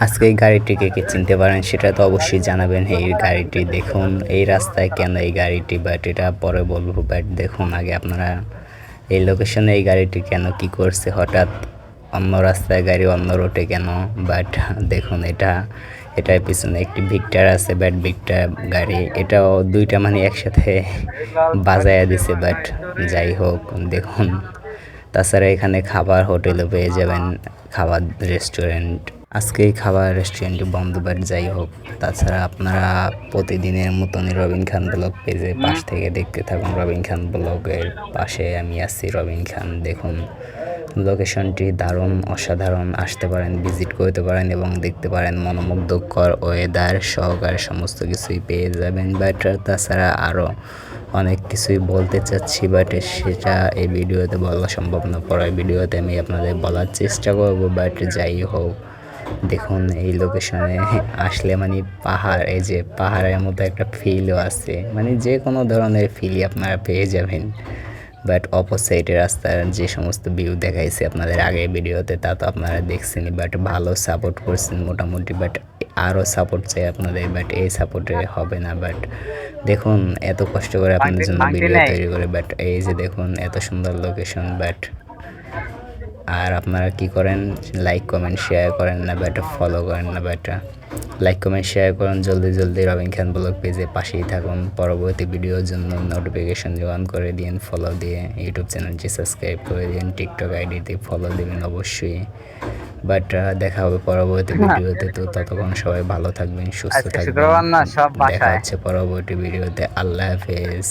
আজকে এই গাড়িটিকে কে চিনতে পারেন সেটা তো অবশ্যই জানাবেন। এই গাড়িটি দেখুন এই রাস্তায় কেন এই গাড়িটি, বাট এটা পরে বলবো। বাট দেখুন আগে আপনারা এই লোকেশনে এই গাড়িটি কেন কি করছে, হঠাৎ অন্য রাস্তায় গাড়ি অন্য রোডে কেন। বাট দেখুন এটার পিছনে একটি ভিক্টার আছে, বাট ভিক্টার গাড়ি এটাও দুইটা মানে একসাথে বাজায়া দিছে। বাট যাই হোক দেখুন, তাছাড়া এখানে খাবার হোটেলও পেয়ে যাবেন, খাবার রেস্টুরেন্ট। আজকে এই খাবার রেস্টুরেন্টটি বন্ধ, বাট যাই হোক। তাছাড়া আপনারা প্রতিদিনের মতনই রবিন খান ব্লগ পেজে পাশ থেকে দেখতে থাকুন। রবিন খান ব্লগের পাশে আমি আছি, রবিন খান। দেখুন লোকেশনটি দারুণ, অসাধারণ। আসতে পারেন, ভিজিট করতে পারেন এবং দেখতে পারেন মনোমুগ্ধকর ওয়েদার সহকারে সমস্ত কিছুই পেয়ে যাবেন। বাট তাছাড়া আরও অনেক কিছুই বলতে চাচ্ছি, বাট সেটা এই ভিডিওতে বলা সম্ভব না। পরের ভিডিওতে আমি আপনাদের বলার চেষ্টা করব। বাট যাই হোক দেখুন এই লোকেশনে আসলে মানে পাহাড়, এই যে পাহাড়ের মতো একটা ফিলও আছে, মানে যে কোনো ধরনের ফিলই আপনারা পেয়ে যাবেন। বাট অপোসাইডের রাস্তার যে সমস্ত ভিউ দেখাইছে আপনাদের আগের ভিডিওতে তা তো আপনারা দেখছেনই। বাট ভালো সাপোর্ট করছেন মোটামুটি, বাট আরও সাপোর্ট চাই আপনাদের। বাট এই সাপোর্টে হবে না। বাট দেখুন এত কষ্ট করে আপনাদের জন্য ভিডিও তৈরি করে, বাট এই যে দেখুন এত সুন্দর লোকেশন। বাট আর আপনারা কি করেন, লাইক কমেন্ট শেয়ার করেন না, বাট ফলো করেন না। বাট লাইক কমেন্ট শেয়ার করুন জলদি জলদি। রবিন খান ব্লগ পেজে পাশেই থাকুন। পরবর্তী ভিডিওর জন্য নোটিফিকেশন অন করে দিন, ফলো দিয়ে ইউটিউব চ্যানেলটি সাবস্ক্রাইব করে দিন, টিকটক আইডিতে ফলো দেবেন অবশ্যই। বাট দেখা হবে পরবর্তী ভিডিওতে। তো ততক্ষণ সবাই ভালো থাকবেন, সুস্থ থাকবেন। দেখা হচ্ছে পরবর্তী ভিডিওতে। আল্লাহ হাফেজ।